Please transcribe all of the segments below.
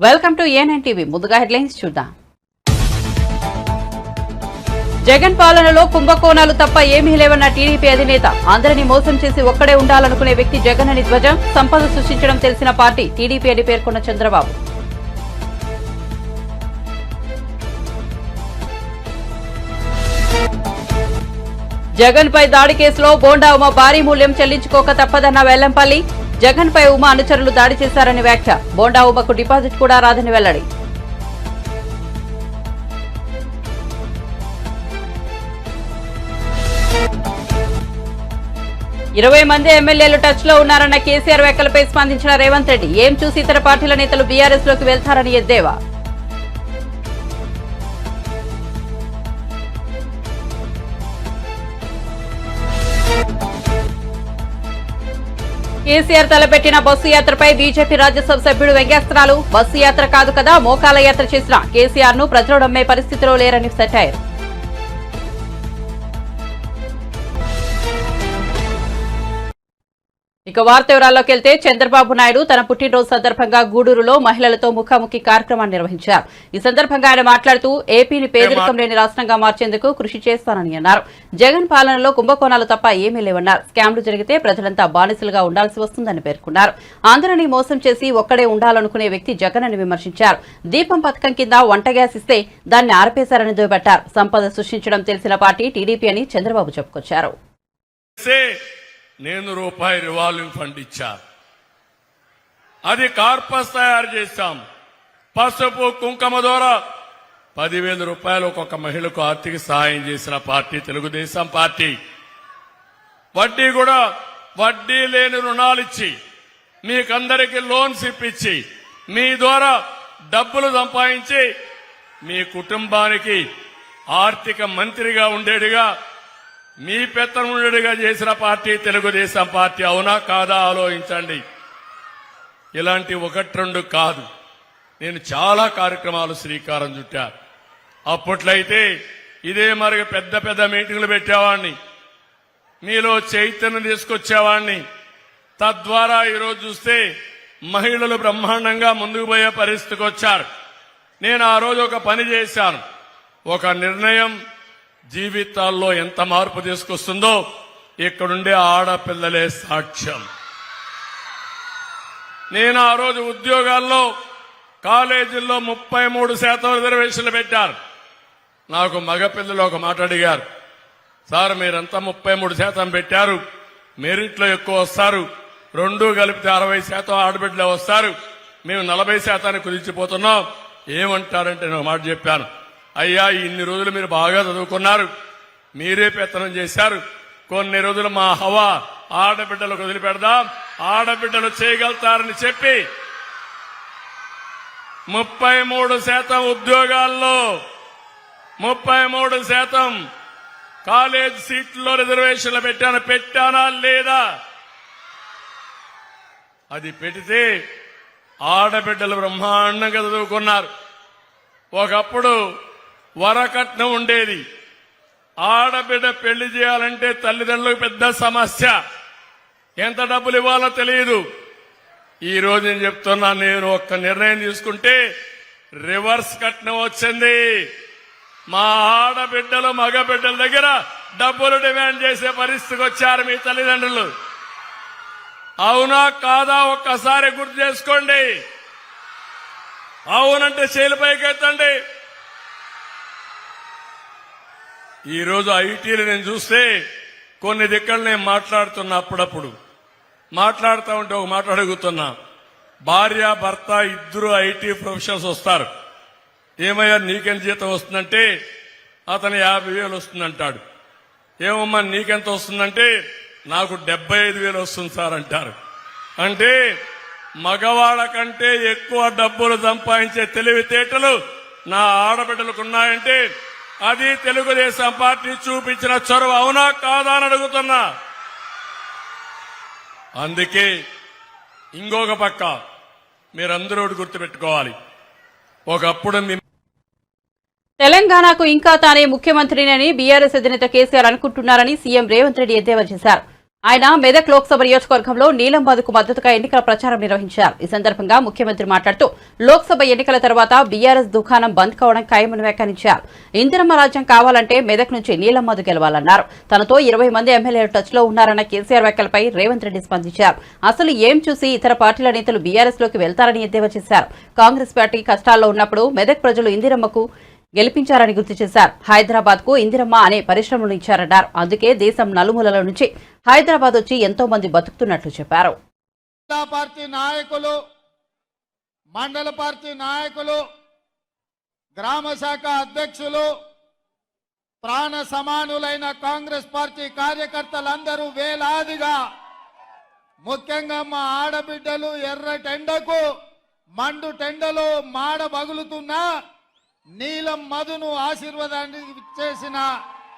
Welcome to ఏ9 TV. ముందుగా headlines చూద్దాం. జగన్ పాలనలో కుంభకోణాలు తప్ప ఏమీ లేవన్న టీడీపీ అధినేత. అందరినీ మోసం చేసి ఒక్కడే ఉండాలనుకునే వ్యక్తి జగన్ అని ధ్వజం. సంపద సృష్టించడం తెలిసిన పార్టీ టీడీపీ అని పేర్కొన్న చంద్రబాబు. జగన్ పై దాడి కేసులో బోండా ఉమ భారీ మూల్యం చెల్లించుకోక తప్పదన్న వెల్లంపల్లి. జగన్ పై ఉమ అనుచరులు దాడి చేశారని వ్యాఖ్య. బోండా ఉమకు డిపాజిట్ కూడా రాదని వెల్లడి. ఇరవై మంది ఎమ్మెల్యేలు టచ్ లో ఉన్నారన్న కేసీఆర్ వ్యాఖ్యలపై స్పందించిన రేవంత్ రెడ్డి. ఏం చూసి ఇతర పార్టీల నేతలు బీఆర్ఎస్ లోకి వెళ్తారని ఎద్దేవా. కేసీఆర్ తలపెట్టిన బస్సు యాత్రపై బీజేపీ రాజ్యసభ సభ్యుడు వ్యంగ్యాస్త్రాలు. బస్సు యాత్ర కాదు కదా మోకాల యాత్ర చేసిన కేసీఆర్ ను ప్రజలు నమ్మే పరిస్థితిలో లేరని సెటైర్. ఇక వార్త వివరాల్లోకి వెళ్తే చంద్రబాబు నాయుడు తన పుట్టినరోజు సందర్భంగా గూడూరులో మహిళలతో ముఖాముఖి కార్యక్రమాన్ని నిర్వహించారు. ఈ సందర్భంగా ఆయన మాట్లాడుతూ ఏపీని పేదరికం లేని రాష్ట్రంగా మార్చేందుకు కృషి చేస్తానని అన్నారు. జగన్ పాలనలో కుంభకోణాలు తప్ప ఏమీ లేవన్నారు. స్కామ్లు జరిగితే ప్రజలంతా బానిసలుగా ఉండాల్సి వస్తుందని పేర్కొన్నారు. అందరినీ మోసం చేసి ఒక్కడే ఉండాలనుకునే వ్యక్తి జగన్ అని విమర్శించారు. దీపం పథకం కింద వంట గ్యాస్ ఇస్తే దాన్ని ఆర్పేశారని దుయ్యబట్టారు. సంపద సృష్టించడం తెలిసిన పార్టీ టీడీపీ అని చంద్రబాబు చెప్పుకొచ్చారు. నేను రూపాయి రివాల్వింగ్ ఫండ్ ఇచ్చా, అది కార్పస్ తయారు చేశాం. పసుపు కుంకుమ ద్వారా 10,000 రూపాయలు ఒక్కొక్క మహిళకు ఆర్థిక సహాయం చేసిన పార్టీ తెలుగుదేశం పార్టీ. వడ్డీ కూడా వడ్డీ లేని రుణాలిచ్చి మీకందరికీ లోన్స్ ఇప్పించి మీ ద్వారా డబ్బులు సంపాదించి మీ కుటుంబానికి ఆర్థిక మంత్రిగా ఉండేడుగా మీ పెత్తనుడిగా చేసిన పార్టీ తెలుగుదేశం పార్టీ. అవునా కాదా ఆలోచించండి. ఇలాంటి 1-2 కాదు, నేను చాలా కార్యక్రమాలు శ్రీకారం చుట్టా. అప్పట్లయితే ఇదే మరి పెద్ద పెద్ద మీటింగ్లు పెట్టేవాడిని, మీలో చైతన్యం తీసుకొచ్చేవాడిని. తద్వారా ఈరోజు చూస్తే మహిళలు బ్రహ్మాండంగా ముందుకు పోయే పరిస్థితికి వచ్చారు. నేను ఆ రోజు ఒక పని చేశాను. ఒక నిర్ణయం జీవితాల్లో ఎంత మార్పు తీసుకొస్తుందో ఇక్కడుండే ఆడపిల్లలే సాక్ష్యం. నేను ఆ రోజు ఉద్యోగాల్లో కాలేజీల్లో 33% రిజర్వేషన్లు పెట్టారు. నాకు మగపిల్లలు ఒక మాట అడిగారు, సార్ మీరంతా 33% పెట్టారు, మెరిట్లో ఎక్కువ వస్తారు, 2 కలిపితే 60% ఆడబిడ్డలే వస్తారు, మేము 40% కుదించిపోతున్నాం, ఏమంటారంటే నేను మాట చెప్పాను. అయ్యా ఇన్ని రోజులు మీరు బాగా చదువుకున్నారు, మీరే పెత్తనం చేశారు, కొన్ని రోజులు మా హవా ఆడబిడ్డలకు వదిలిపెడదాం, ఆడబిడ్డలు చేయగలుగుతారని చెప్పి 33% ఉద్యోగాల్లో 33% కాలేజ్ సీట్లలో రిజర్వేషన్లు పెట్టానా లేదా? అది పెడితే ఆడబిడ్డలు బ్రహ్మాండంగా చదువుకున్నారు. ఒకప్పుడు వరకట్నం ఉండేది. ఆడబిడ్డ పెళ్లి చేయాలంటే తల్లిదండ్రులకు పెద్ద సమస్య, ఎంత డబ్బులు ఇవ్వాలో తెలియదు. ఈ రోజు నేను చెప్తున్నా, నేను ఒక్క నిర్ణయం తీసుకుంటే రివర్స్ కట్నం వచ్చింది. మా ఆడబిడ్డలు మగబిడ్డల దగ్గర డబ్బులు డిమాండ్ చేసే పరిస్థితికి వచ్చారు మీ తల్లిదండ్రులు. అవునా కాదా ఒక్కసారి గుర్తు చేసుకోండి. అవునంటే చేలిపైకెత్తండి. ఈరోజు ఐటీలు నేను చూస్తే కొన్ని దిక్కలు నేను మాట్లాడుతున్నా, అప్పుడప్పుడు మాట్లాడుతూ ఉంటే ఒక మాట అడుగుతున్నా. భార్య భర్త ఇద్దరు ఐటీ ప్రొఫెషనల్స్ వస్తారు. ఏమయ్యా నీకెంత జీతం వస్తుందంటే అతను 50,000 వస్తుందంటాడు. ఏమమ్మా నీకెంత వస్తుందంటే నాకు 75,000 వస్తుంది సార్ అంటారు. అంటే మగవాళ్ళ కంటే ఎక్కువ డబ్బులు సంపాదించే తెలివితేటలు నా ఆడబిడ్డలకు ఉన్నాయంటే అది తెలుగుదేశం పార్టీ చూపించిన చొరవ. అవునా కాదా అని అడుగుతున్నా. అందుకే ఇంకొక పక్క మీరందరూ గుర్తుపెట్టుకోవాలి, ఒకప్పుడు తెలంగాణకు ఇంకా తానే ముఖ్యమంత్రినని బీఆర్ఎస్ అధినేత కేసీఆర్ అనుకుంటున్నారని సీఎం రేవంత్ రెడ్డి ఎద్దేవా చేశారు. ఆయన మెదక్ లోక్సభ నియోజకవర్గంలో నీలంబాదుకు మద్దతుగా ఎన్నికల ప్రచారం నిర్వహించారు. ఈ సందర్భంగా ముఖ్యమంత్రి మాట్లాడుతూ లోక్సభ ఎన్నికల తర్వాత బీఆర్ఎస్ దుకాణం బంద్ కావడం ఖాయమని వ్యాఖ్యానించారు. ఇందిరమ్మ రాజ్యం కావాలంటే మెదక్ నుంచి నీలంబాదు గెలవాలన్నారు. తనతో 20 మంది ఎమ్మెల్యేలు టచ్ లో ఉన్నారన్న కేసీఆర్ వ్యాఖ్యలపై రేవంత్ రెడ్డి స్పందించారు. అసలు ఏం చూసి ఇతర పార్టీల నేతలు బీఆర్ఎస్ లోకి వెళ్తారని ఎద్దేవా చేశారు. కాంగ్రెస్ పార్టీ కష్టాల్లో ఉన్నప్పుడు మెదక్ ప్రజలు ఇందిరమ్మకు గెలిపించారని గుర్తు చేశారు. హైదరాబాద్ కు ఇందిరమ్మ అనే పరిశ్రమలు ఇచ్చారన్నారు. అందుకే దేశం నలుమూలల నుంచి హైదరాబాద్ వచ్చి ఎంతో మంది బతుకుతున్నట్లు చెప్పారు. పార్టీ నాయకులు, మండల పార్టీ నాయకులు, గ్రామ శాఖ అధ్యక్షులు, ప్రాణ సమానులైన కాంగ్రెస్ పార్టీ కార్యకర్తలందరూ వేలాదిగా, ముఖ్యంగా మా ఆడబిడ్డలు ఎర్రటెండకు మండు టెండలో మాడ బగులుతున్నా నీలం మధును ఆశీర్వాదాన్ని చేసిన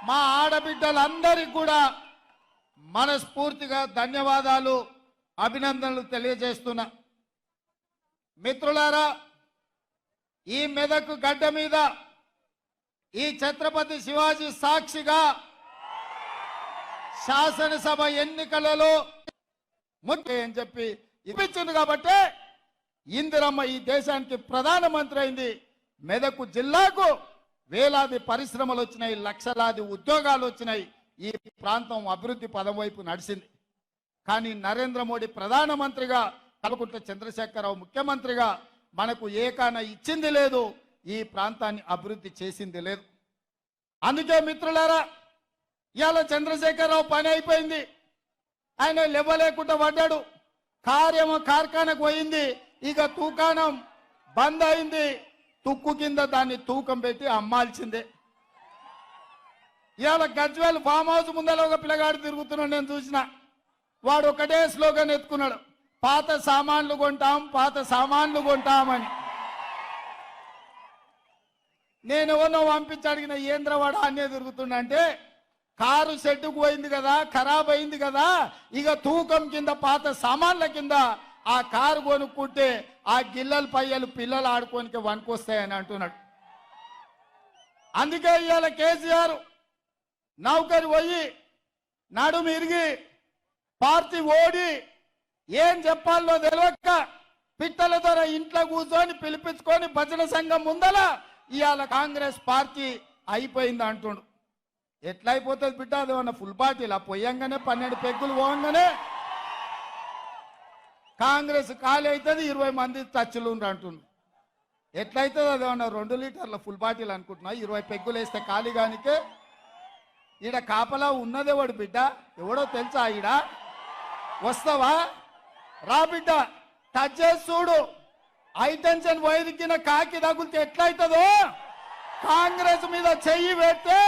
మా ఆడబిడ్డలందరికీ కూడా మనస్ఫూర్తిగా ధన్యవాదాలు, అభినందనలు తెలియజేస్తున్నా. మిత్రులారా, ఈ మెదక్ గడ్డ మీద ఈ ఛత్రపతి శివాజీ సాక్షిగా శాసనసభ ఎన్నికలలో అని చెప్పి ఇప్పించింది కాబట్టి ఇందిరమ్మ ఈ దేశానికి ప్రధానమంత్రి అయింది. మెదక్ జిల్లాకు వేలాది పరిశ్రమలు వచ్చినాయి, లక్షలాది ఉద్యోగాలు వచ్చినాయి. ఈ ప్రాంతం అభివృద్ధి పదం వైపు నడిచింది. కానీ నరేంద్ర మోడీ ప్రధానమంత్రిగా, కల్వకుంట్ల చంద్రశేఖరరావు ముఖ్యమంత్రిగా మనకు ఏకాన ఇచ్చింది లేదు, ఈ ప్రాంతాన్ని అభివృద్ధి చేసింది లేదు. అందుకే మిత్రులారా, ఇవాళ చంద్రశేఖరరావు పని అయిపోయింది, ఆయన లేవలేకుండా పడ్డాడు. కార్ఖానకు పోయింది, ఇక తూకాణం బంద్ అయింది. తుక్కు కింద దాన్ని తూకం పెట్టి అమ్మాల్సిందే. ఇవాళ గజ్వేల్ ఫామ్ హౌస్ ముందర ఒక పిల్లగాడు తిరుగుతున్నాడు, నేను చూసిన. వాడు ఒకటే స్లోగన్ ఎత్తుకున్నాడు, పాత సామాన్లు కొంటాం, పాత సామాన్లు కొంటామని. నేను ఎవరినో పంపించి అడిగిన, ఏంద్రవాడు అన్నే తిరుగుతుండంటే, కారు షెడ్డుకు పోయింది కదా, ఖరాబ్ అయింది కదా, ఇక తూకం కింద పాత సామాన్ల కింద ఆ కారు కొనుక్కుంటే ఆ గిల్లలు పయ్యలు పిల్లలు ఆడుకోనికి వనుకొస్తాయని అంటున్నాడు. అందుకే ఇవాళ కేసీఆర్ నౌకరి పోయి నడుము ఇరిగి పార్టీ ఓడి ఏం చెప్పాలో తెలియక పిట్టల ద్వారా ఇంట్లో కూర్చొని పిలిపించుకొని భజన సంఘం ముందల ఇవాళ కాంగ్రెస్ పార్టీ అయిపోయింది అంటుండు. ఎట్లా అయిపోతుంది బిడ్డ? అదేమన్నా ఫుల్ పార్టీలా? పొయ్యంగానే 12 పెగ్గులు పోవంగానే కాంగ్రెస్ ఖాళీ అవుతుంది, 20 మంది టచ్లు అంటుండ్రు. ఎట్లయితుంది? అదేమన్నా 2 లీటర్ల ఫుల్ బాటిల్ అనుకుంటున్నా? 20 పెగ్గులు వేస్తే ఖాళీ కానికే. ఈడ కాపలా ఉన్నదేవాడు బిడ్డ, ఎవడో తెలుసా? ఈడ వస్తావా? రా బిడ్డ, టచ్ చేసి చూడు. హైటెన్షన్ వైరికిన కాకి తగులితే ఎట్లయితుందో, కాంగ్రెస్ మీద చెయ్యి పెడితే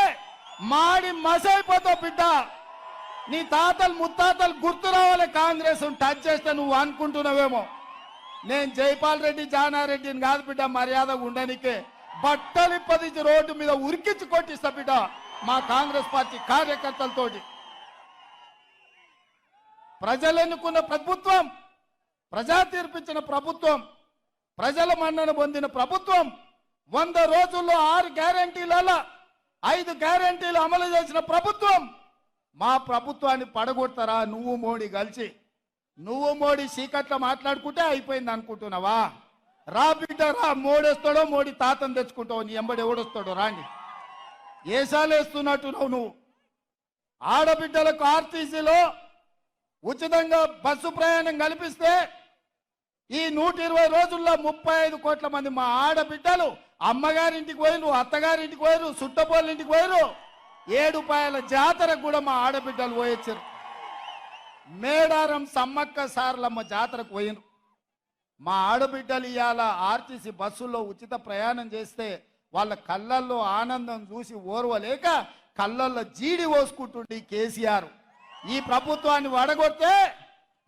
మాడి మసైపోతావు బిడ్డ. నీ తాతలు ముత్తాతలు గుర్తు రావాలి. కాంగ్రెస్ టచ్ చేస్తే నువ్వు అనుకుంటున్నావేమో. నేను జైపాల్ రెడ్డి జానారెడ్డిని కాదు బిడ్డ, మర్యాదగా ఉండనికే బట్టలు పదించి రోడ్డు మీద ఉరికించి కొట్టిస్తా బిడ్డ మా కాంగ్రెస్ పార్టీ కార్యకర్తలతోటి. ప్రజలు ఎన్నుకున్న ప్రభుత్వం, ప్రజా తీర్పిచ్చిన ప్రభుత్వం, ప్రజల మన్నన పొందిన ప్రభుత్వం, 100 రోజుల్లో 6 గ్యారంటీల 5 గ్యారంటీలు అమలు చేసిన ప్రభుత్వం. మా ప్రభుత్వాన్ని పడగొడతారా నువ్వు మోడీ కలిసి? నువ్వు మోడీ చీకట్లో మాట్లాడుకుంటే అయిపోయింది అనుకుంటున్నావా? రా బిడ్డ రా, మోడేస్తాడో మోడీ తాతను తెచ్చుకుంటావు, నీ ఎంబడి ఎవడొస్తాడో రాండి. ఏసాలు వేస్తున్నట్టున్నావు నువ్వు. ఆడబిడ్డలకు ఆర్టీసీలో ఉచితంగా బస్సు ప్రయాణం కల్పిస్తే ఈ 120 రోజుల్లో 35 కోట్ల మంది మా ఆడబిడ్డలు అమ్మగారింటికి పోయిరు, అత్తగారింటికి పోయిరు, సుట్టపోళ్ళింటికి పోయిరు. 7 పాయల జాతరకు కూడా మా ఆడబిడ్డలు పోయొచ్చారు. మేడారం సమ్మక్క సారలమ్మ జాతరకు పోయిరు. మా ఆడబిడ్డలు ఇవాళ ఆర్టీసీ బస్సుల్లో ఉచిత ప్రయాణం చేస్తే వాళ్ళ కళ్ళల్లో ఆనందం చూసి ఓర్వలేక కళ్ళల్లో జీడి పోసుకుంటుండే కేసీఆర్. ఈ ప్రభుత్వాన్ని వడగొడితే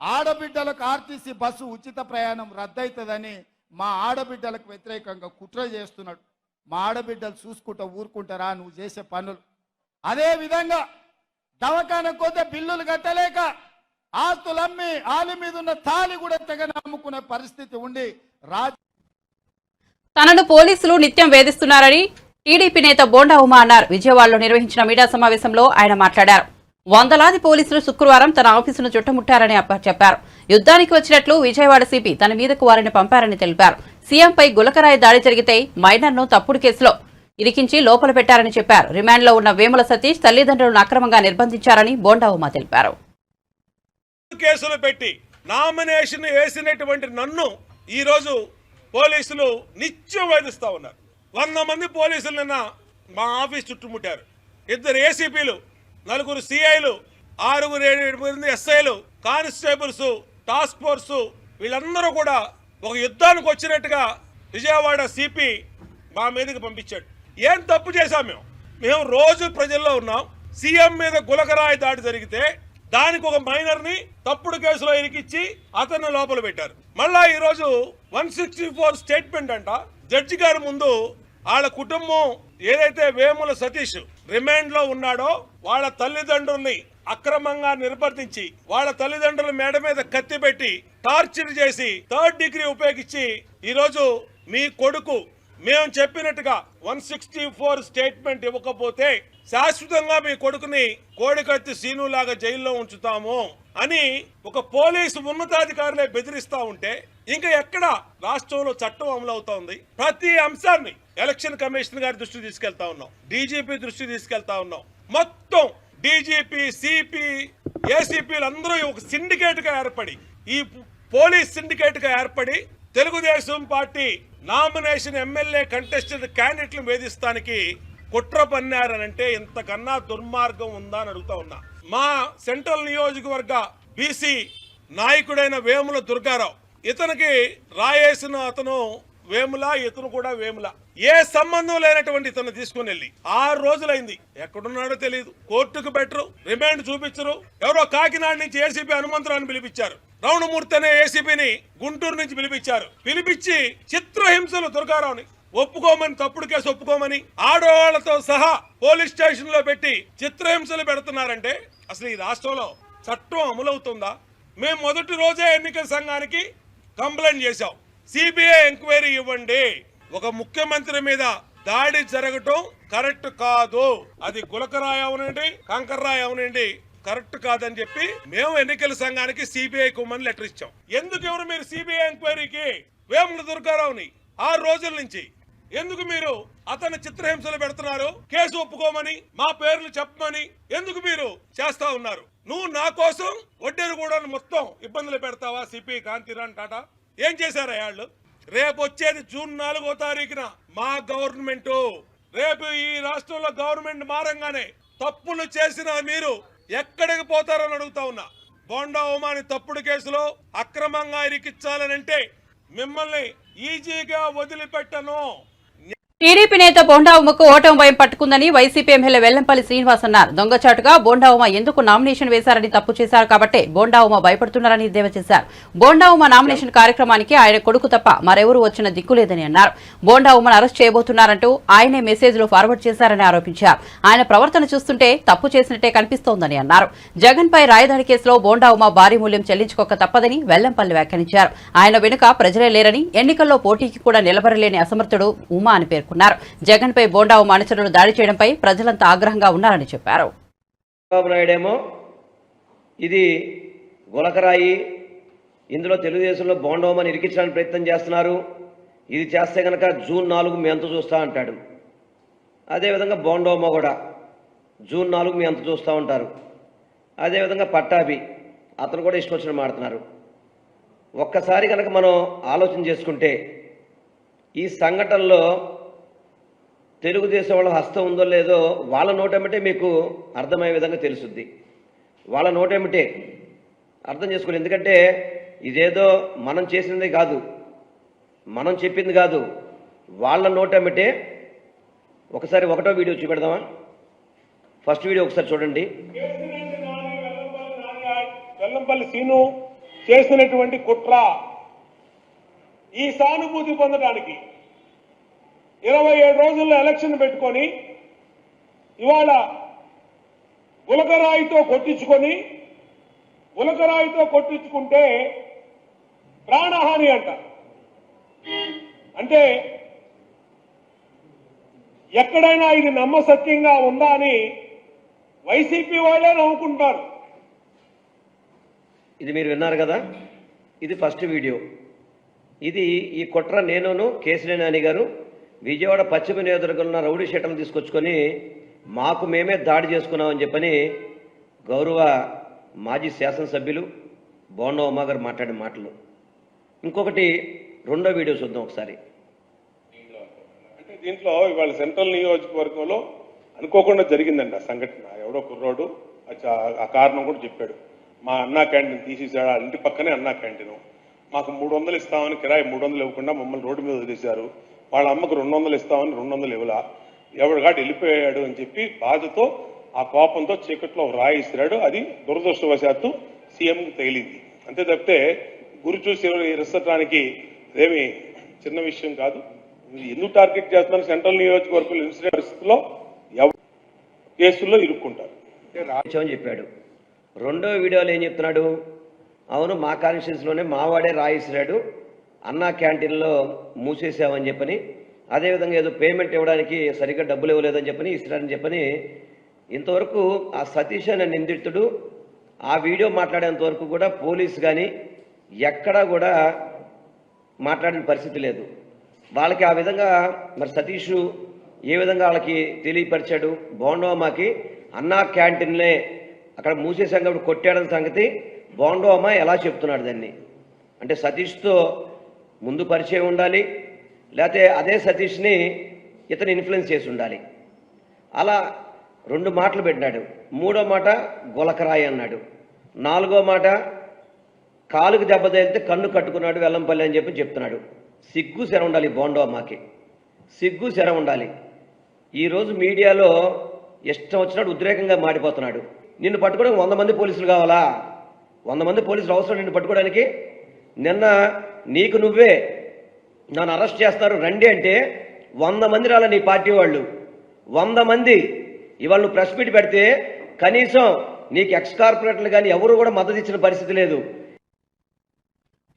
ఆడబిడ్డలకు ఆర్టీసీ బస్సు ఉచిత ప్రయాణం రద్దవుతుందని మా ఆడబిడ్డలకు వ్యతిరేకంగా కుట్ర చేస్తున్నాడు. మా ఆడబిడ్డలు చూసుకుంటా ఊరుకుంటారా నువ్వు చేసే పనులు? అదే విధంగా దవాఖానకు పోతే బిల్లులు కట్టలేక ఆస్తులమ్మి ఆలి మీద ఉన్న తాళి కూడా తెగ నమ్ముకునే పరిస్థితి ఉండి తనను పోలీసులు నిత్యం వేధిస్తున్నారని టీడీపీ నేత బోండా ఉమా అన్నారు. విజయవాడలో నిర్వహించిన మీడియా సమావేశంలో ఆయన మాట్లాడారు. వందలాది పోలీసులు శుక్రవారం తన ఆఫీసును చుట్టుముట్టారని చెప్పారు. యుద్ధానికి వచ్చినట్లు విజయవాడ సిపి తన మీదకు వారిని పంపారని తెలిపారు. సీఎంపై గులకరాయి దాడి జరిగితే మైనర్ను తప్పుడు కేసులో ఇరికించి లోపల పెట్టారని చెప్పారు. రిమాండ్లో ఉన్న వేముల సతీష్ తల్లిదండ్రులను అక్రమంగా నిర్బంధించారని బోండా ఉమా తెలిపారు. కేసులు పెట్టి నామినేషన్ వేసినటువంటి నన్ను ఈ రోజు పోలీసులు నిత్యం వేధిస్తా ఉన్నారు. 100 మంది పోలీసులు నిన్న మా ఆఫీస్ చుట్టుముట్టారు. 2 ఏసీపీలు, 4 సిఐలు, 6 ఎస్ఐలు, కానిస్టేబుల్స్, టాస్క్ ఫోర్సు వీళ్ళందరూ కూడా ఒక యుద్ధానికి వచ్చినట్టుగా విజయవాడ సిపి మా మీదకి పంపించాడు. ఏం తప్పు చేశాం మేము రోజు ప్రజల్లో ఉన్నాం. సీఎం మీద గులకరాయి దాడి జరిగితే దానికి ఒక మైనర్ని తప్పుడు కేసులో ఇరికిచ్చి అతన్ని లోపల పెట్టారు. మళ్ళా ఈరోజు 164 స్టేట్మెంట్ అంట జడ్జి గారి ముందు వాళ్ళ కుటుంబం ఏదైతే వేముల సతీష్ రిమాండ్ లో ఉన్నాడో వాళ్ళ తల్లిదండ్రుల్ని అక్రమంగా నిర్బంధించి వాళ్ళ తల్లిదండ్రుల మేడ మీద కత్తి పెట్టి టార్చర్ చేసి 3rd డిగ్రీ ఉపయోగించి ఈరోజు మీ కొడుకు మేము చెప్పినట్టుగా 164 స్టేట్మెంట్ ఇవ్వకపోతే శాశ్వతంగా మీ కొడుకుని కోడికత్తి సీనులాగా జైల్లో ఉంచుతాము అని ఒక పోలీసు ఉన్నతాధికారులే బెదిరిస్తా ఉంటే ఇంకా ఎక్కడ రాష్ట్రంలో చట్టం అమలు అవుతా ఉంది? ప్రతి అంశాన్ని ఎలక్షన్ కమిషన్ గారి దృష్టి తీసుకెళ్తా ఉన్నాం, డీజీపీ దృష్టి తీసుకెళ్తా ఉన్నాం. మొత్తం డీజీపీ, సిపి, ఏసీపీలు అందరూ ఒక సిండికేట్ గా ఏర్పడి, ఈ పోలీస్ సిండికేట్ గా ఏర్పడి Telugudesam party nomination MLA contested క్యాండిడేట్లను వేధిస్తానికి కుట్ర పన్నారనంటే ఇంతకన్నా దుర్మార్గం ఉందా అని అడుగుతా ఉన్నా. మా సెంట్రల్ నియోజకవర్గ బీసీ నాయకుడైన వేముల దుర్గారావు, ఇతనికి రాయేసిన అతను వేముల, ఇతను కూడా వేముల, ఏ సంబంధం లేనటువంటి ఇతను తీసుకుని వెళ్ళి 6 రోజులైంది. ఎక్కడున్నాడో తెలియదు. కోర్టుకు బెటరు, రిమాండ్ చూపించరు. ఎవరో కాకినాడ నుంచి ఏసీపీ హనుమంతరావుని పిలిపించారు. రమణమూర్తి అనే ఏసీపీని గుంటూరు నుంచి పిలిపించి చిత్రహింసలు దుర్గారావుని ఒప్పుకోమని, తప్పుడు కేసు ఒప్పుకోమని ఆడవాళ్లతో సహా పోలీస్ స్టేషన్ లో పెట్టి చిత్రహింసలు పెడుతున్నారంటే అసలు ఈ రాష్ట్రంలో చట్టం అమలవుతుందా? మేము మొదటి రోజే ఎన్నికల సంఘానికి కంప్లైంట్ చేశాం, సిబిఐ ఎంక్వైరీ ఇవ్వండి. ఒక ముఖ్యమంత్రి మీద దాడి జరగటం కరెక్ట్ కాదు. అది గులకరాయి అవనండి, కంకర్రాయి అవనండి, కరెక్ట్ కాదని చెప్పి మేము ఎన్నికల సంఘానికి సిబిఐ కుమ్మని లెటర్ ఇచ్చాం. ఎందుకు ఎవరు మీరు సిబిఐ ఎంక్వైరీకి వేముల దుర్గారావుని 6 రోజుల నుంచి ఎందుకు మీరు అతను చిత్రహింసలు పెడుతున్నారు? కేసు ఒప్పుకోమని, మా పేర్లు చెప్పమని ఎందుకు మీరు చేస్తా ఉన్నారు? నువ్వు నా కోసం వడ్డేరు కూడా మొత్తం ఇబ్బందులు పెడతావా? సిపి కాంతిరాన్ టాటా ఏం చేశారా వాళ్ళు? రేపు వచ్చేది జూన్ 4వ తారీఖున మా గవర్నమెంట్. రేపు ఈ రాష్ట్రంలో గవర్నమెంట్ మారంగానే తప్పులు చేసిన మీరు ఎక్కడికి పోతారని అడుగుతా ఉన్నా. బోండా ఉమాని తప్పుడు కేసులో అక్రమంగా ఇరికించాలనంటే మిమ్మల్ని ఈజీగా వదిలిపెట్టను. టీడీపీ నేత బోండా ఉమకు ఓటమి భయం పట్టుకుందని వైసీపీ ఎమ్మెల్యే వెల్లంపల్లి శ్రీనివాస్ అన్నారు. దొంగచాటుగా బోండా ఉమ ఎందుకు నామినేషన్ వేశారని తప్పు చేశారు కాబట్టి బోండా ఉమ భయపడుతున్నారని ఎద్దేవా చేశారు. బోండా ఉమ నామినేషన్ కార్యక్రమానికి ఆయన కొడుకు తప్ప మరెవరూ వచ్చిన దిక్కులేదని అన్నారు. బోండా ఉమను అరెస్ట్ చేయబోతున్నారంటూ ఆయనే మెసేజ్లు ఫార్వర్డ్ చేశారని ఆరోపించారు. ఆయన ప్రవర్తన చూస్తుంటే తప్పు చేసినట్టే కనిపిస్తోందని అన్నారు. జగన్ పై రాయదాడి కేసులో బోండా ఉమ భారీ మూల్యం చెల్లించుకోక తప్పదని వెల్లంపల్లి వ్యాఖ్యానించారు. ఆయన వెనుక ప్రజలే లేరని, ఎన్నికల్లో పోటీకి కూడా నిలబడలేని అసమర్థుడు ఉమా అని పేర్కొన్నారు. జగన్ పై బోండా ఉమ అనుచరులు దాడి చేయడంపై ప్రజలంతా ఆగ్రహంగా ఉన్నారని చెప్పారు. చంద్రబాబు నాయుడేమో ఇది గులకరాయి, ఇందులో తెలుగుదేశంలో బోండా ఉమని ఇరికించడానికి ప్రయత్నం చేస్తున్నారు, ఇది చేస్తే కనుక జూన్ 4 మీ అంత చూస్తా అంటాడు. అదేవిధంగా బోండా ఉమ కూడా జూన్ 4 మీ అంత చూస్తూ ఉంటారు. అదేవిధంగా పట్టాభి అతను కూడా ఇష్టం వచ్చిన మాడుతున్నారు. ఒక్కసారి కనుక మనం ఆలోచన చేసుకుంటే ఈ సంఘటనలో తెలుగుదేశం వాళ్ళ హస్తం ఉందో లేదో వాళ్ళ నోటెమ్మటే మీకు అర్థమయ్యే విధంగా తెలుసుద్ది. వాళ్ళ నోటెమ్మటే అర్థం చేసుకోండి. ఎందుకంటే ఇదేదో మనం చేసినది కాదు, మనం చెప్పింది కాదు, వాళ్ళ నోటెమ్మటే. ఒకసారి 1వ వీడియో చూపెడదామా? ఫస్ట్ వీడియో ఒకసారి చూడండి. వెల్లంపల్లి సీను చేసినటువంటి కుట్ర, ఈ సానుభూతి పొందడానికి 27 రోజుల్లో ఎలక్షన్ పెట్టుకొని ఇవాళ గులకరాయితో కొట్టించుకుంటే ప్రాణహాని అంట. అంటే ఎక్కడైనా ఇది నమ్మసత్యంగా ఉందా అని వైసీపీ వాళ్ళే నవ్వుకుంటారు. ఇది మీరు విన్నారు కదా, ఇది ఫస్ట్ వీడియో. ఇది ఈ కుట్ర నేనును కేశినేని నాని గారు విజయవాడ పశ్చిమ నియోజకవర్గంలో రౌడీ షీటర్లు తీసుకొచ్చుకొని మాకు మేమే దాడి చేసుకున్నామని చెప్పని గౌరవ మాజీ శాసనసభ్యులు బోండా ఉమా గారు మాట్లాడిన మాటలు. ఇంకొకటి రెండో వీడియో చూద్దాం ఒకసారి. అంటే దీంట్లో ఇవాళ సెంట్రల్ నియోజకవర్గంలో అనుకోకుండా జరిగిందండి ఆ సంఘటన. ఎవడో కుర్రోడు ఆ కారణం కూడా చెప్పాడు. మా అన్నా క్యాంటీన్ తీసేసాడు, ఆ ఇంటి పక్కనే అన్నా క్యాంటీన్. మాకు 300 ఇస్తామని కిరాయి 300 ఇవ్వకుండా మమ్మల్ని రోడ్డు మీద వదిలేశారు. వాళ్ళ అమ్మకు 200 ఇస్తామని 200 ఇవ్వలా, ఎవరికాడు వెళ్ళిపోయాడు అని చెప్పి బాధతో ఆ కోపంతో చీకట్లో రాయి ఇసిరాడు. అది దురదృష్టవశాత్తు సీఎంకి తగిలింది. అంతే తప్పితే గురి చూసి ఇరసటానికి ఇదేమి చిన్న విషయం కాదు. ఎందుకు టార్గెట్ చేస్తున్నారు? సెంట్రల్ నియోజకవర్గంలో ఇన్సిడెంట్ పరిస్థితుల్లో కేసుల్లో ఇరుక్కుంటారు అని చెప్పాడు. రెండో వీడియోలో ఏం చెప్తున్నాడు? అవును, మా కాన్స్టిట్యూన్సీలోనే మావాడే రాయిసిరాడు, అన్నా క్యాంటీన్లో మూసేసామని చెప్పని, అదేవిధంగా ఏదో పేమెంట్ ఇవ్వడానికి సరిగ్గా డబ్బులు ఇవ్వలేదని చెప్పని ఇస్తారని చెప్పని. ఇంతవరకు ఆ సతీష్ అనే నిందితుడు ఆ వీడియో మాట్లాడేంత వరకు కూడా పోలీసు కానీ ఎక్కడా కూడా మాట్లాడిన పరిస్థితి లేదు. వాళ్ళకి ఆ విధంగా మరి సతీష్ ఏ విధంగా వాళ్ళకి తెలియపరిచాడు? బోండోమాకి అన్నా క్యాంటీన్లే అక్కడ మూసేసాం కాబట్టి కొట్టాడని సంగతి బోండోమా ఎలా చెప్తున్నాడు దాన్ని? అంటే సతీష్తో ముందు పరిచయం ఉండాలి, లేకపోతే అదే సతీష్ని ఇతను ఇన్ఫ్లుయెన్స్ చేసి ఉండాలి. అలా 2 మాటలు పెట్టినాడు. 3వ మాట గులకరాయి అన్నాడు. 4వ మాట కాలుకు దెబ్బ తగిలితే కన్ను కట్టుకున్నాడు వెల్లంపల్లి అని చెప్పి చెప్తున్నాడు. సిగ్గు శర ఉండాలి బోండోమాకి, సిగ్గు శర ఉండాలి. ఈరోజు మీడియాలో ఇష్టం వచ్చినట్టు ఉద్రేకంగా మాడిపోతున్నాడు. నిన్ను పట్టుకోవడానికి 100 మంది పోలీసులు కావాలా? 100 మంది పోలీసులు అవసరం నిన్ను పట్టుకోవడానికి? నిన్న నీకు నువ్వే నన్ను అరెస్ట్ చేస్తారు రండి అంటే 100 మంది రాల నీ పార్టీ వాళ్ళు, 100 మంది. ఇవాళ నువ్వు ప్రెస్ మీట్ పెడితే కనీసం నీకు ఎక్స్ కార్పొరేటర్లు కానీ ఎవరు కూడా మద్దతు ఇచ్చిన పరిస్థితి లేదు.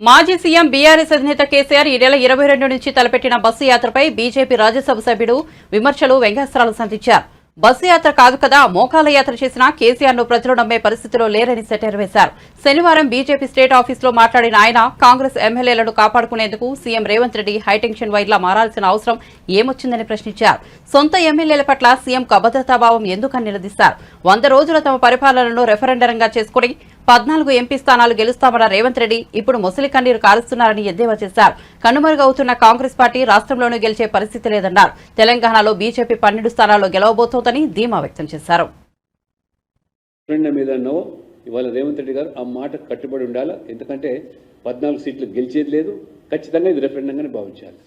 మాజీ సీఎం బీఆర్ఎస్ అధినేత కేసీఆర్ ఈ నెల 22 నుంచి తలపెట్టిన బస్సు యాత్రపై బీజేపీ రాజ్యసభ సభ్యుడు విమర్శలు వ్యంగ్యాస్త్రాలు సంధించారు. బస్సు యాత్ర కాదు కదా, మోకాల యాత్ర చేసినా కేసీఆర్ ను ప్రజలు నమ్మే పరిస్థితిలో లేరని సెటైర్ వేశారు. శనివారం బీజేపీ స్టేట్ ఆఫీసులో మాట్లాడిన ఆయన కాంగ్రెస్ ఎమ్మెల్యేలను కాపాడుకునేందుకు సీఎం రేవంత్ రెడ్డి హైటెన్షన్ వైర్లా మారాల్సిన అవసరం ఏమొచ్చిందని ప్రశ్నించారు. సొంత ఎమ్మెల్యేల పట్ల సీఎంకు అభద్రతాభావం ఎందుకని నిలదీశారు. 100 రోజుల తమ పరిపాలనను రెఫరెండరంగా చేసుకుని 14 ఎంపీ స్థానాలు గెలుస్తామన్న రేవంత్ రెడ్డి ఇప్పుడు మొసలి కన్నీరు కారుస్తున్నారని ఎద్దేవా చేశారు. కనుమరుగవుతున్న కాంగ్రెస్ పార్టీ రాష్ట్రంలోనూ గెలిచే పరిస్థితి లేదన్నారు. తెలంగాణలో బీజేపీ 12 స్థానాల్లో గెలవబోతోందని ధీమా వ్యక్తం చేశారు. ఇవాళ రేవంత్ రెడ్డి గారు ఆ మాట కట్టుబడి ఉండాలి. ఎందుకంటే 14 సీట్లు గెలిచేది లేదు, ఖచ్చితంగా ఇది రెఫరెండంగానే భావించాలి.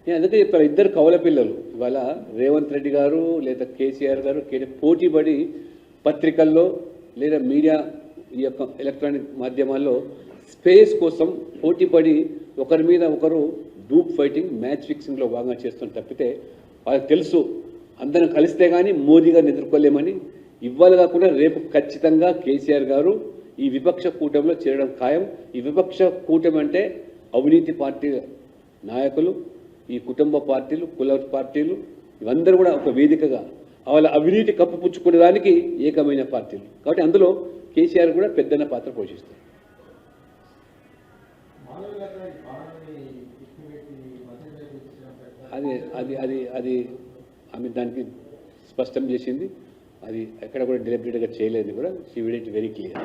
నేను అందుకే చెప్పాను, ఇద్దరు కవల పిల్లలు. ఇవాళ రేవంత్ రెడ్డి గారు లేదా కేసీఆర్ గారు పోటీపడి పత్రికల్లో లేదా మీడియా ఈ యొక్క ఎలక్ట్రానిక్ మాధ్యమాల్లో స్పేస్ కోసం పోటీపడి ఒకరి మీద ఒకరు గ్రూప్ ఫైటింగ్, మ్యాచ్ ఫిక్సింగ్లో భాగంగా చేస్తున్న తప్పితే వాళ్ళకి తెలుసు అందరం కలిస్తే కానీ మోదీ గారిని ఎదుర్కోలేమని. ఇవాళ కాకుండా రేపు ఖచ్చితంగా కేసీఆర్ గారు ఈ విపక్ష కూటమిలో చేరడం ఖాయం. ఈ విపక్ష కూటమి అంటే అవినీతి పార్టీ నాయకులు, ఈ కుటుంబ పార్టీలు, కుల పార్టీలు, ఇవందరూ కూడా ఒక వేదికగా వాళ్ళ అవినీతి కప్పుపుచ్చుకునే దానికి ఏకమైన పార్టీలు. కాబట్టి అందులో కేసీఆర్ కూడా పెద్దన్న పాత్ర పోషిస్తారు. అది అది అది అది ఆమె దానికి స్పష్టం చేసింది. అది ఎక్కడ కూడా డెలిబరేట్గా చేయలేదు కూడా. She made it very clear.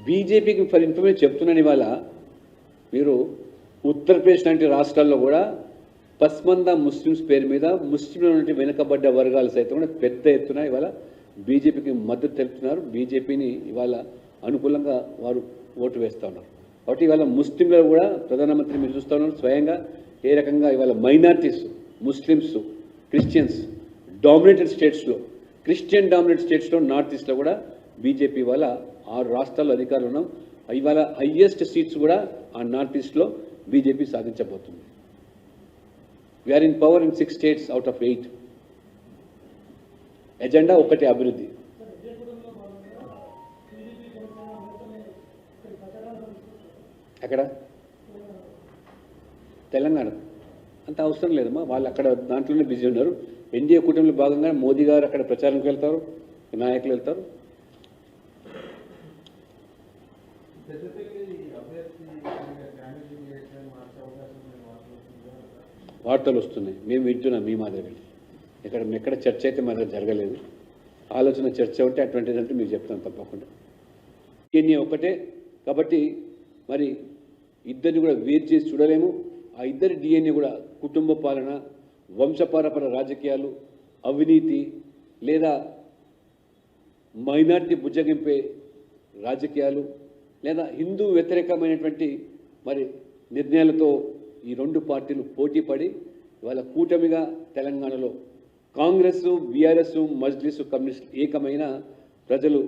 బీజేపీకి ఫర్ ఇన్ఫర్మేషన్ చెప్తున్నాను, ఇవాళ మీరు ఉత్తరప్రదేశ్ లాంటి రాష్ట్రాల్లో కూడా పస్మందా ముస్లిమ్స్ పేరు మీద ముస్లింల నుండి వెనుకబడ్డ వర్గాలు సైతం కూడా పెద్ద ఎత్తున ఇవాళ బీజేపీకి మద్దతు తెలుపుతున్నారు. బీజేపీని ఇవాళ అనుకూలంగా వారు ఓటు వేస్తూ ఉన్నారు. కాబట్టి ఇవాళ ముస్లింలు కూడా ప్రధానమంత్రి మీరు చూస్తూ ఉన్నారు స్వయంగా ఏ రకంగా ఇవాళ మైనారిటీస్, ముస్లిమ్స్, క్రిస్టియన్స్ డామినేటెడ్ స్టేట్స్లో, క్రిస్టియన్ డామినేటెడ్ స్టేట్స్లో, నార్త్ ఈస్ట్లో కూడా బీజేపీ ఇవాళ 6 రాష్ట్రాల్లో అధికారులు ఉన్నాం. ఇవాళ హైయెస్ట్ సీట్స్ కూడా ఆ నార్త్ ఈస్ట్లో బీజేపీ సాధించబోతుంది. We're in power in 6 states out of 8. Agenda ఒకటి అభివృద్ధి. ఎక్కడ? తెలంగాణ. అంత అవసరం లేదమ్మా, వాళ్ళు అక్కడ దాంట్లోనే బిజీ ఉన్నారు. ఎన్డీఏ కూటమిలో భాగంగా మోదీ గారు అక్కడ ప్రచారంకి వెళ్తారు, నాయకులు వెళ్తారు. వార్తలు వస్తున్నాయి, మేము వింటున్నాం మీ మాదిరి. ఎక్కడ చర్చ అయితే మా దగ్గర జరగలేదు. ఆలోచన చర్చ ఉంటే అటువంటిది అంటే మీకు చెప్తాను తప్పకుండా. ఇవన్నీ ఒకటే కాబట్టి మరి ఇద్దరిని కూడా వేరు చేసి చూడలేము. ఆ ఇద్దరి డిఎన్ఏ కూడా కుటుంబ పాలన, వంశపారపర రాజకీయాలు, అవినీతి లేదా మైనార్టీ బుజ్జగింపే రాజకీయాలు లేదా హిందూ వ్యతిరేకమైనటువంటి మరి నిర్ణయాలతో ఈ రెండు పార్టీలు పోటీ పడి ఇవాళ కూటమిగా తెలంగాణలో కాంగ్రెస్, బీఆర్ఎస్, మజ్లిస్, కమ్యూనిస్ట్ ఏకమైన ప్రజలు.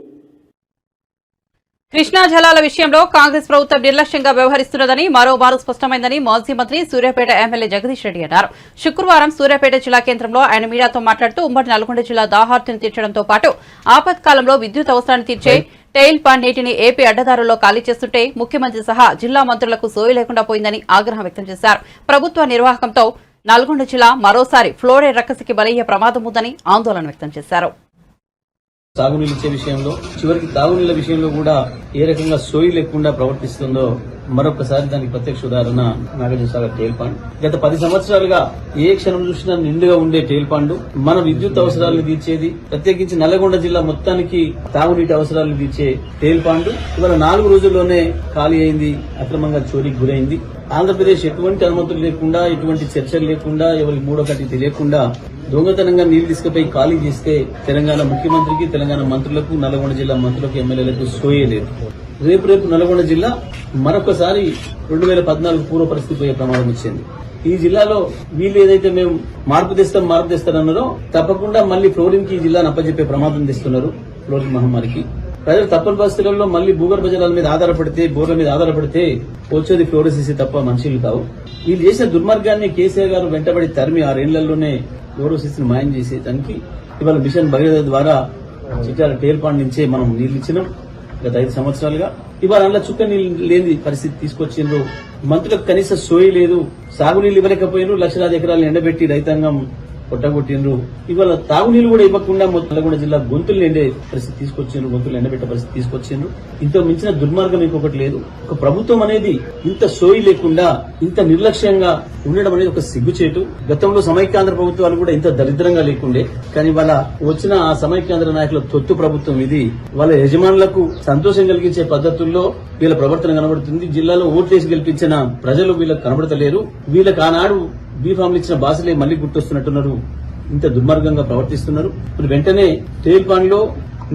కృష్ణా జలాల విషయంలో కాంగ్రెస్ ప్రభుత్వం నిర్లక్ష్యంగా వ్యవహరిస్తున్నదని మరోమారు స్పష్టమైందని మాజీ మంత్రి సూర్యాపేట ఎమ్మెల్యే జగదీష్ రెడ్డి అన్నారు. శుక్రవారం సూర్యాపేట జిల్లా కేంద్రంలో ఆయన మీడియాతో మాట్లాడుతూ ఉమ్మడి నల్గొండ జిల్లా దాహార్తిని తీర్చడంతో పాటు ఆపత్కాలంలో విద్యుత్ అవసరాన్ని తీర్చే టెయిల్ పాండ్ నీటిని ఏపీ అడ్డదారుల్లో ఖాళీ చేస్తుంటే ముఖ్యమంత్రి సహా జిల్లా మంత్రులకు సోయి లేకుండా పోయిందని ఆగ్రహం వ్యక్తం చేశారు. ప్రభుత్వ నిర్వాహకంతో నల్గొండ జిల్లా మరోసారి ఫ్లోరైడ్ రక్కసికి బలయ్యే ప్రమాదం ఉందని ఆందోళన వ్యక్తం చేశారు. సాగునీళ్ళు ఇచ్చే విషయంలో చివరికి తాగునీళ్ల విషయంలో కూడా ఏ రకంగా సోయి లేకుండా ప్రవర్తిస్తుందో మరొకసారి దానికి ప్రత్యక్ష ఉదాహరణ నాగార్జునసాగర్ టేల్ పాండ్. గత 10 సంవత్సరాలుగా ఏ క్షణం చూసినా నిండుగా ఉండే టేల్ పాండ్ మన విద్యుత్ అవసరాలను తీర్చేది, ప్రత్యేకించి నల్లగొండ జిల్లా మొత్తానికి తాగునీటి అవసరాలను తీర్చే టేల్ పాండ్ ఇవాళ 4 రోజుల్లోనే ఖాళీ అయింది, అక్రమంగా చోరీకి గురైంది. ఆంధ్రప్రదేశ్ ఎటువంటి అనుమతులు లేకుండా, ఎటువంటి చర్చలు లేకుండా, ఎవరికి మూడో కట్టి తెలియకుండా దొంగతనంగా నీళ్లు తీసుకుపోయి ఖాళీ చేస్తే తెలంగాణ ముఖ్యమంత్రికి, తెలంగాణ మంత్రులకు, నల్గొండ జిల్లా మంత్రులకు, ఎమ్మెల్యేలకు సోయలేదు. రేపు నల్గొండ జిల్లా మరొకసారి 2014 పూర్వ పరిస్థితి పోయే ప్రమాదం వచ్చింది. ఈ జిల్లాలో వీళ్ళు ఏదైతే మేము మార్పు తెస్తారన్నారో తప్పకుండా మళ్లీ ఫ్లోరిన్ కి ఈ జిల్లాను అప్పచెప్పే ప్రమాదం తెస్తున్నారు. ఫ్లోరిన్ మహమ్మారికి ప్రజలు తప్పని పరిస్థితుల్లో మళ్లీ భూగర్భ జలాల మీద ఆధారపడితే, బోర్ల మీద ఆధారపడితే వచ్చేది ఫ్లోరోసిస్ తప్ప మనుషులు కావు. వీళ్ళు చేసిన దుర్మార్గాన్ని కేసీఆర్ గారు వెంటబడి తరిమి 6 ఏళ్లలోనే ఫ్లోరోసిస్ ని మాయం చేసేదానికి ఇవాళ మిషన్ భగీరథ ద్వారా చిట్యాల టేల్ పాండ్ నుంచే మనం నీళ్లు ఇచ్చినాం. గత 5 సంవత్సరాలుగా ఇవాళ అందులో చుక్క నీళ్లు లేని పరిస్థితి తీసుకొచ్చిండ్రు. మంత్రులకు కనీస సోయి లేదు, సాగునీళ్లు ఇవ్వలేకపోయినారు, లక్షలాది ఎకరాలను ఎండబెట్టి రైతాంగం కొట్టగొట్టిండ్రు. ఇవాళ తాగునీళ్లు కూడా ఇవ్వకుండా నల్గొండ జిల్లా గొంతులు ఎండే పరిస్థితి తీసుకొచ్చిండ్రు, గొంతులు ఎండబెట్టే పరిస్థితి తీసుకొచ్చిండ్రు. ఇంత మించిన దుర్మార్గం ఇంకొకటి లేదు. ఒక ప్రభుత్వం అనేది ఇంత సోయి లేకుండా, ఇంత నిర్లక్ష్యంగా ఉండడం అనేది ఒక సిగ్గుచేటు. గతంలో సమైక్యాంధ్ర ప్రభుత్వాలు కూడా ఇంత దరిద్రంగా లేకుండే, కానీ వాళ్ళ వచ్చిన ఆ సమైక్యాంధ్ర నాయకుల తొత్తు ప్రభుత్వం ఇది. వాళ్ళ యజమానులకు సంతోషం కలిగించే పద్ధతుల్లో వీళ్ళ ప్రవర్తన కనబడుతుంది. జిల్లాలో ఓట్లేసి గెలిపించిన ప్రజలు వీళ్ళకి కనబడతలేరు. వీళ్ళకి ఆనాడు బీఫామ్లు ఇచ్చిన బాసలే మళ్లీ గుర్తొస్తున్నట్టున్నారు. ఇంత దుర్మార్గంగా ప్రవర్తిస్తున్నారు. మరి వెంటనే టేల్ పాండ్ లో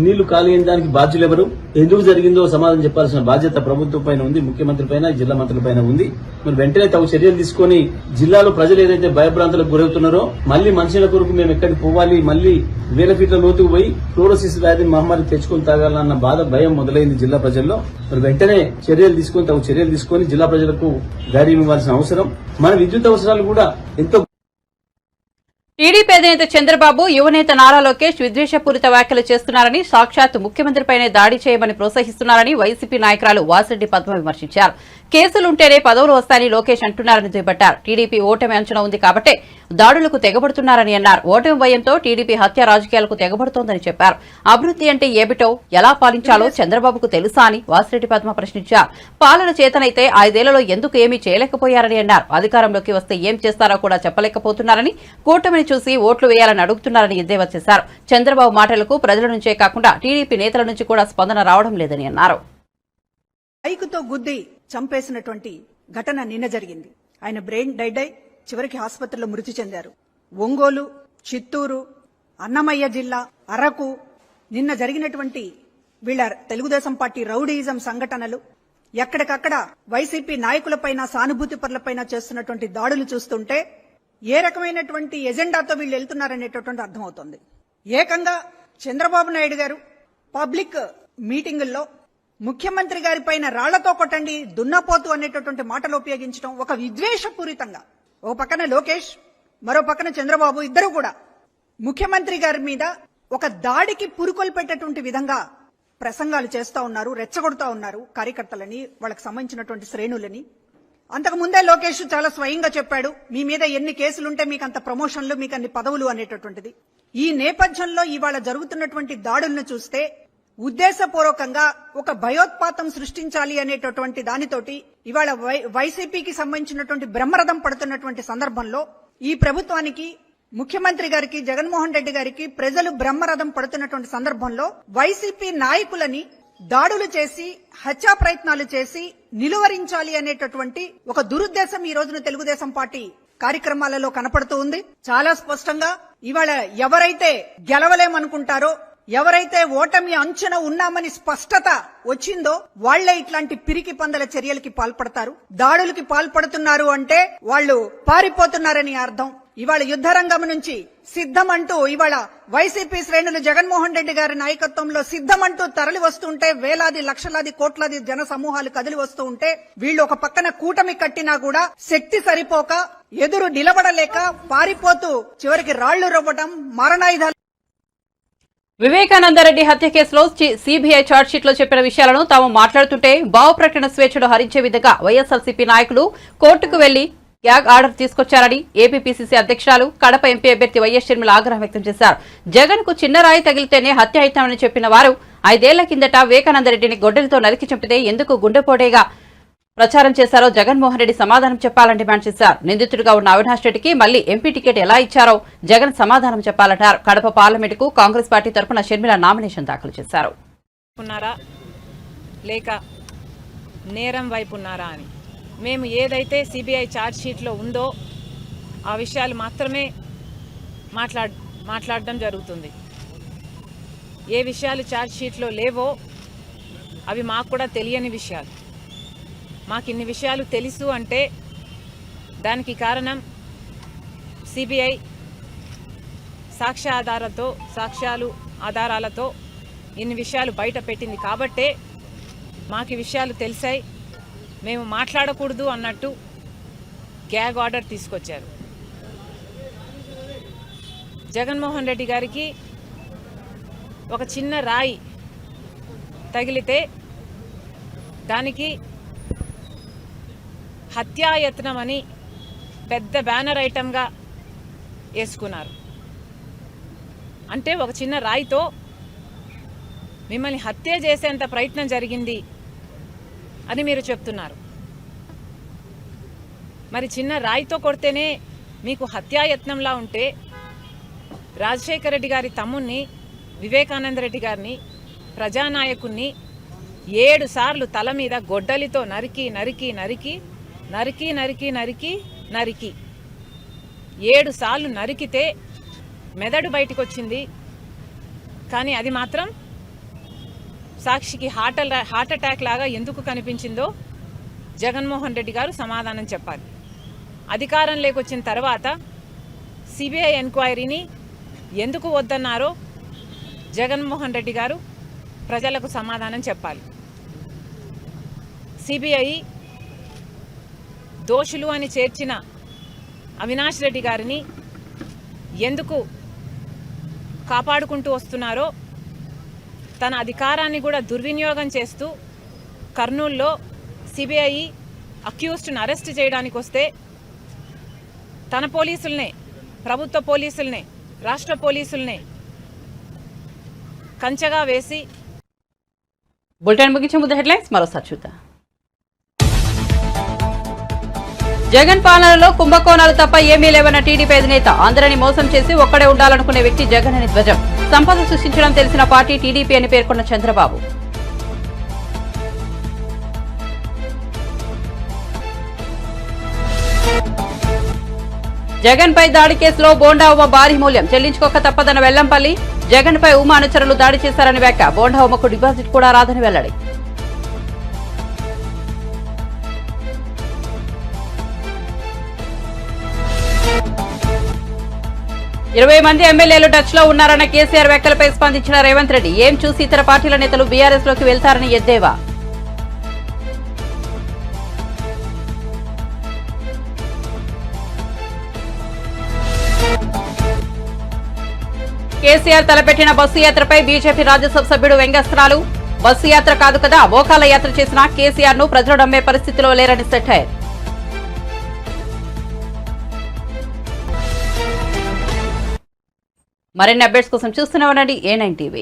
నీళ్లు ఖాళీ అయిన దానికి బాధ్యులెవరు, ఎందుకు జరిగిందో సమాధానం చెప్పాల్సిన బాధ్యత ప్రభుత్వం పైన ఉంది, ముఖ్యమంత్రి పైన, జిల్లా మంత్రుల పైన ఉంది. మరి వెంటనే తగు చర్యలు తీసుకుని జిల్లాలో ప్రజలు ఏదైతే భయభ్రాంతులకు గురవుతున్నారో మళ్లీ మనుషుల కొరకు మేము ఎక్కడికి పోవాలి, మళ్లీ 1000 ఫీట్ల లోతుకు పోయి ఫ్లోరోసిస్ వ్యాధిని మహమ్మారి తెచ్చుకుని తాగాలన్న బాధ, భయం మొదలైంది జిల్లా ప్రజల్లో. మరి వెంటనే తగు చర్యలు తీసుకుని జిల్లా ప్రజలకు ధైర్యం ఇవ్వాల్సిన అవసరం. మన విద్యుత్ అవసరాలు కూడా ఎంతో. టీడీపీ అధినేత చంద్రబాబు యువనేత నారా లోకేష్ విద్వేషపూరిత వ్యాఖ్యలు చేస్తున్నారని, సాక్షాత్ ముఖ్యమంత్రిపైనే దాడి చేయమని ప్రోత్సహిస్తున్నారని వైసీపీ నాయకురాలు వాసిరెడ్డి పద్మ విమర్శించారు. కేసులుంటేనే పదవులు వస్తాయని లోకేష్ అంటున్నారని దుయ్యబట్టారు. టీడీపీ ఓటమి అంచనా ఉంది కాబట్టే దాడులకు తెగబడుతున్నారని అన్నారు. ఓటమి భయంతో టీడీపీ హత్య రాజకీయాలకు తెగబడుతోందని చెప్పారు. అభివృద్ది అంటే ఏమిటో, ఎలా పాలించాలో చంద్రబాబుకు తెలుసా అని వాసిరెడ్డి పద్మ ప్రశ్నించారు. పాలన చేతనైతే 5 ఏళ్లలో ఎందుకు ఏమీ చేయలేకపోయారని అన్నారు. అధికారంలోకి వస్తే ఏం చేస్తారో కూడా చెప్పలేకపోతున్నారని, కూటమిని చూసి ఓట్లు వేయాలని అడుగుతున్నారని ఎద్దేవా చేశారు. చంద్రబాబు మాటలకు ప్రజల నుంచే కాకుండా టీడీపీ నేతల నుంచి కూడా స్పందన రావడం లేదని అన్నారు. బైకుతో గుద్ది చంపేసినటువంటి ఘటన నిన్న జరిగింది. ఆయన బ్రెయిన్ డెడ్ అయి చివరికి ఆసుపత్రిలో మృతి చెందారు. ఒంగోలు, చిత్తూరు, అన్నమయ్య జిల్లా, అరకు నిన్న జరిగినటువంటి వీళ్ళ తెలుగుదేశం పార్టీ రౌడీయిజం సంఘటనలు, ఎక్కడికక్కడ వైసీపీ నాయకులపైన, సానుభూతి పరులపైన చేస్తున్నటువంటి దాడులు చూస్తుంటే ఏ రకమైనటువంటి ఎజెండాతో వీళ్ళు వెళ్తున్నారనేటటువంటి అర్థమవుతోంది. ఏకంగా చంద్రబాబు నాయుడు గారు పబ్లిక్ మీటింగుల్లో ముఖ్యమంత్రి గారి పైన రాళ్లతో కొట్టండి, దున్నపోతు అనేటటువంటి మాటలు ఉపయోగించడం ఒక విద్వేషపూరితంగా. ఓ పక్కన లోకేష్, మరో పక్కన చంద్రబాబు ఇద్దరు కూడా ముఖ్యమంత్రి గారి మీద ఒక దాడికి పురుకొల్పెట్టేటువంటి విధంగా ప్రసంగాలు చేస్తా ఉన్నారు, రెచ్చగొడుతా ఉన్నారు కార్యకర్తలని, వాళ్ళకి సంబంధించినటువంటి శ్రేణులని. అంతకు ముందే లోకేష్ చాలా స్వయంగా చెప్పాడు, మీ మీద ఎన్ని కేసులుంటే మీకు అంత ప్రమోషన్లు, మీకు అన్ని పదవులు అనేటటువంటిది. ఈ నేపథ్యంలో ఇవాళ జరుగుతున్నటువంటి దాడులను చూస్తే ఉద్దేశపూర్వకంగా ఒక భయోత్పాతం సృష్టించాలి అనేటటువంటి దానితోటి ఇవాళ వైసీపీకి సంబంధించినటువంటి బ్రహ్మరథం పడుతున్నటువంటి సందర్భంలో ఈ ప్రభుత్వానికి, ముఖ్యమంత్రి గారికి, జగన్మోహన్ రెడ్డి గారికి ప్రజలు బ్రహ్మరథం పడుతున్నటువంటి సందర్భంలో వైసీపీ నాయకులని దాడులు చేసి, హత్యా ప్రయత్నాలు చేసి నిలువరించాలి అనేటటువంటి ఒక దురుద్దేశం ఈ రోజున తెలుగుదేశం పార్టీ కార్యక్రమాలలో కనపడుతూ ఉంది. చాలా స్పష్టంగా ఇవాళ ఎవరైతే గెలవలేమనుకుంటారో, ఎవరైతే ఓటమి అంచున ఉన్నామని స్పష్టత వచ్చిందో వాళ్లే ఇట్లాంటి పిరికి పందల చర్యలకి పాల్పడతారు. దాడులకి పాల్పడుతున్నారు అంటే వాళ్ళు పారిపోతున్నారని అర్థం. ఇవాళ యుద్ధరంగం నుంచి సిద్ధమంటూ ఇవాళ వైసీపీ శ్రేణులు జగన్మోహన్ రెడ్డి గారి నాయకత్వంలో సిద్ధమంటూ తరలి వస్తుంటే, వేలాది లక్షలాది కోట్లాది జన సమూహాలు కదిలి వస్తూ ఉంటే, వీళ్ళు ఒక పక్కన కూటమి కట్టినా కూడా శక్తి సరిపోక, ఎదురు నిలబడలేక పారిపోతూ చివరికి రాళ్లు రువ్వడం, మరణాయుధాలు. వివేకానందరెడ్డి హత్య కేసులో సీబీఐ ఛార్జ్షీట్ లో చెప్పిన విషయాలను తాము మాట్లాడుతుంటే భావ ప్రకటన స్వేచ్ఛను హరించే విధంగా వైఎస్ఆర్సీపీ నాయకులు కోర్టుకు వెళ్లి గ్యాగ్ ఆర్డర్ తీసుకొచ్చారని ఏపీపీసీసీ అధ్యక్షురాలు, కడప ఎంపీ అభ్యర్థి వైఎస్ షర్మిల ఆగ్రహం వ్యక్తం చేశారు. జగన్ కు చిన్న రాయి తగిలితేనే హత్య అవుతామని చెప్పిన వారు 5 ఏళ్ల కిందట వివేకానందరెడ్డిని గొడ్డలితో నరికి చంపితే ఎందుకు గుండెపోటేగా ప్రచారం చేశారో జగన్మోహన్ రెడ్డి సమాధానం చెప్పాలని డిమాండ్ చేశారు. నిందితుడిగా ఉన్న అవినాష్ రెడ్డికి మళ్లీ ఎంపీ టికెట్ ఎలా ఇచ్చారో జగన్ సమాధానం చెప్పాలంటారు. కడప పార్లమెంటుకు కాంగ్రెస్ పార్టీ తరఫున షర్మిల నామినేషన్ దాఖలు చేశారు. లేక నేరం వైపు ఉన్నారా అని మేము ఏదైతే సిబిఐ ఛార్జ్ షీట్లో ఉందో ఆ విషయాలు మాత్రమే మాట్లాడడం జరుగుతుంది. ఏ విషయాలు ఛార్జ్ షీట్లో లేవో అవి మాకు కూడా తెలియని విషయాలు. మాకు ఇన్ని విషయాలు తెలుసు అంటే దానికి కారణం సిబిఐ ఆధారాలతో ఇన్ని విషయాలు బయట పెట్టింది కాబట్టే మాకు ఈ విషయాలు తెలిసాయి. మేము మాట్లాడకూడదు అన్నట్టు గ్యాగ్ ఆర్డర్ తీసుకొచ్చారు. జగన్మోహన్ రెడ్డి గారికి ఒక చిన్న రాయి తగిలితే దానికి హత్యాయత్నం అని పెద్ద బ్యానర్ ఐటమ్గా వేసుకున్నారు. అంటే ఒక చిన్న రాయితో మిమ్మల్ని హత్య చేసేంత ప్రయత్నం జరిగింది అని మీరు చెప్తున్నారు. మరి చిన్న రాయితో కొడితేనే మీకు హత్యాయత్నంలా ఉంటే రాజశేఖర రెడ్డి గారి తమ్ముణ్ణి, వివేకానంద రెడ్డి గారిని, ప్రజానాయకుణ్ణి 7 సార్లు తల మీద గొడ్డలితో నరికి 7 సార్లు నరికితే మెదడు బయటకు వచ్చింది. కానీ అది మాత్రం సాక్షికి హార్ట్ అటాక్ లాగా ఎందుకు కనిపించిందో జగన్మోహన్ రెడ్డి గారు సమాధానం చెప్పాలి. అధికారంలోకి వచ్చిన తర్వాత సిబిఐ ఎంక్వైరీని ఎందుకు వద్దన్నారో జగన్మోహన్ రెడ్డి గారు ప్రజలకు సమాధానం చెప్పాలి. సిబిఐ దోషులు అని చేర్చిన అవినాష్ రెడ్డి గారిని ఎందుకు కాపాడుకుంటూ వస్తున్నారో, తన అధికారాన్ని కూడా దుర్వినియోగం చేస్తూ కర్నూలులో సిబిఐ అక్యూజ్డ్ని అరెస్ట్ చేయడానికి వస్తే తన పోలీసులనే, ప్రభుత్వ పోలీసులనే, రాష్ట్ర పోలీసులనే కంచెగా వేసి. బులెటిన్ ముగించే ముందు హెడ్లైన్స్ మరోసారి చూద్దాం. జగన్ పాలనలో కుంభకోణాలు తప్ప ఏమీ లేవన్న టీడీపీ అధినేత. అందరినీ మోసం చేసి ఒక్కడే ఉండాలనుకునే వ్యక్తి జగన్ అని ధ్వజం. సంపద సృష్టించడం తెలిసిన పార్టీ టీడీపీ అని పేర్కొన్న చంద్రబాబు. జగన్ పై దాడి కేసులో బోండా ఉమ భారీ మూల్యం చెల్లించుకోక తప్పదన్న వెల్లంపల్లి. జగన్ పై ఉమ అనుచరులు దాడి చేశారని వ్యాఖ్య. బోండా ఉమకు డిపాజిట్ కూడా రాదని వెల్లడి. ఇరవై మంది ఎమ్మెల్యేలు టచ్ లో ఉన్నారన్న కేసీఆర్ వ్యాఖ్యలపై స్పందించిన రేవంత్ రెడ్డి. ఏం చూసి ఇతర పార్టీల నేతలు బీఆర్ఎస్ లోకి వెళ్తారని ఎద్దేవా. కేసీఆర్ తలపెట్టిన బస్సు యాత్రపై బీజేపీ రాజ్యసభ సభ్యుడు వ్యంగ్యాస్త్రాలు. బస్సు యాత్ర కాదు కదా, మోకాల యాత్ర చేసిన కేసీఆర్ ను ప్రజలు నమ్మే పరిస్థితిలో లేరని సెటైర్. మరిన్ని అప్డేట్స్ కోసం చూస్తూనే ఉండండి A9 TV.